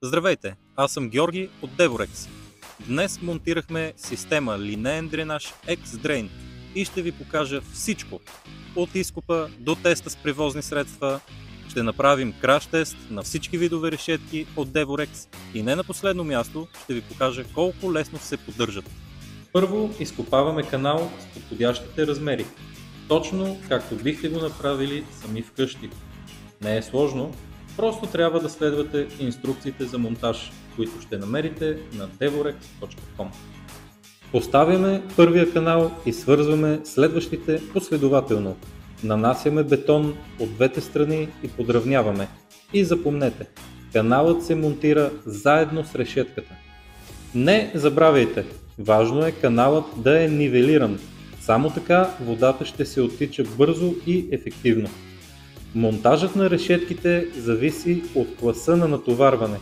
Здравейте, аз съм Георги от Devorex. Днес монтирахме система линеен дренаж X-Drain и ще ви покажа всичко. От изкопа до теста с превозни средства, ще направим краш тест на всички видове решетки от Devorex и не на последно място ще ви покажа колко лесно се поддържат. Първо изкопаваме канал с подходящите размери, точно както бихте го направили сами вкъщи. Не е сложно, просто трябва да следвате инструкциите за монтаж, които ще намерите на devorex.com. Поставяме първия канал и свързваме следващите последователно. Нанасяме бетон от двете страни и подравняваме. И запомнете, каналът се монтира заедно с решетката. Не забравяйте, важно е каналът да е нивелиран. Само така водата ще се оттича бързо и ефективно. Монтажът на решетките зависи от класа на натоварване.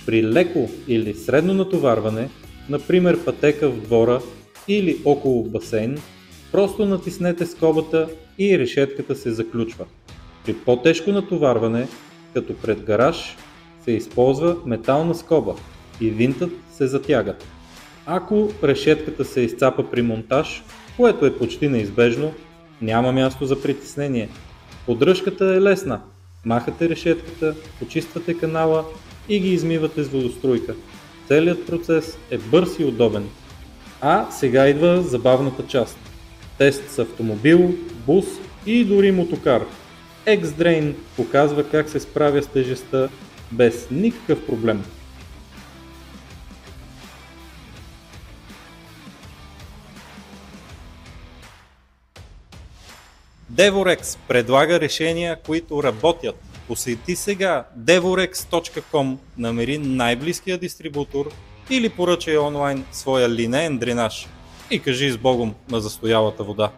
При леко или средно натоварване, например пътека в двора или около басейн, просто натиснете скобата и решетката се заключва. При по-тежко натоварване, като пред гараж, се използва метална скоба и винтът се затяга. Ако решетката се изцапа при монтаж, което е почти неизбежно, няма място за притеснение. Поддръжката е лесна. Махате решетката, почиствате канала и ги измивате с водоструйка. Целият процес е бърз и удобен. А сега идва забавната част. Тест с автомобил, бус и дори мотокар. X-Drain показва как се справя с тежестта без никакъв проблем. Devorex предлага решения, които работят. Посети сега devorex.com, намери най-близкия дистрибутор или поръчай онлайн своя линеен дренаж и кажи с Богом на застоялата вода.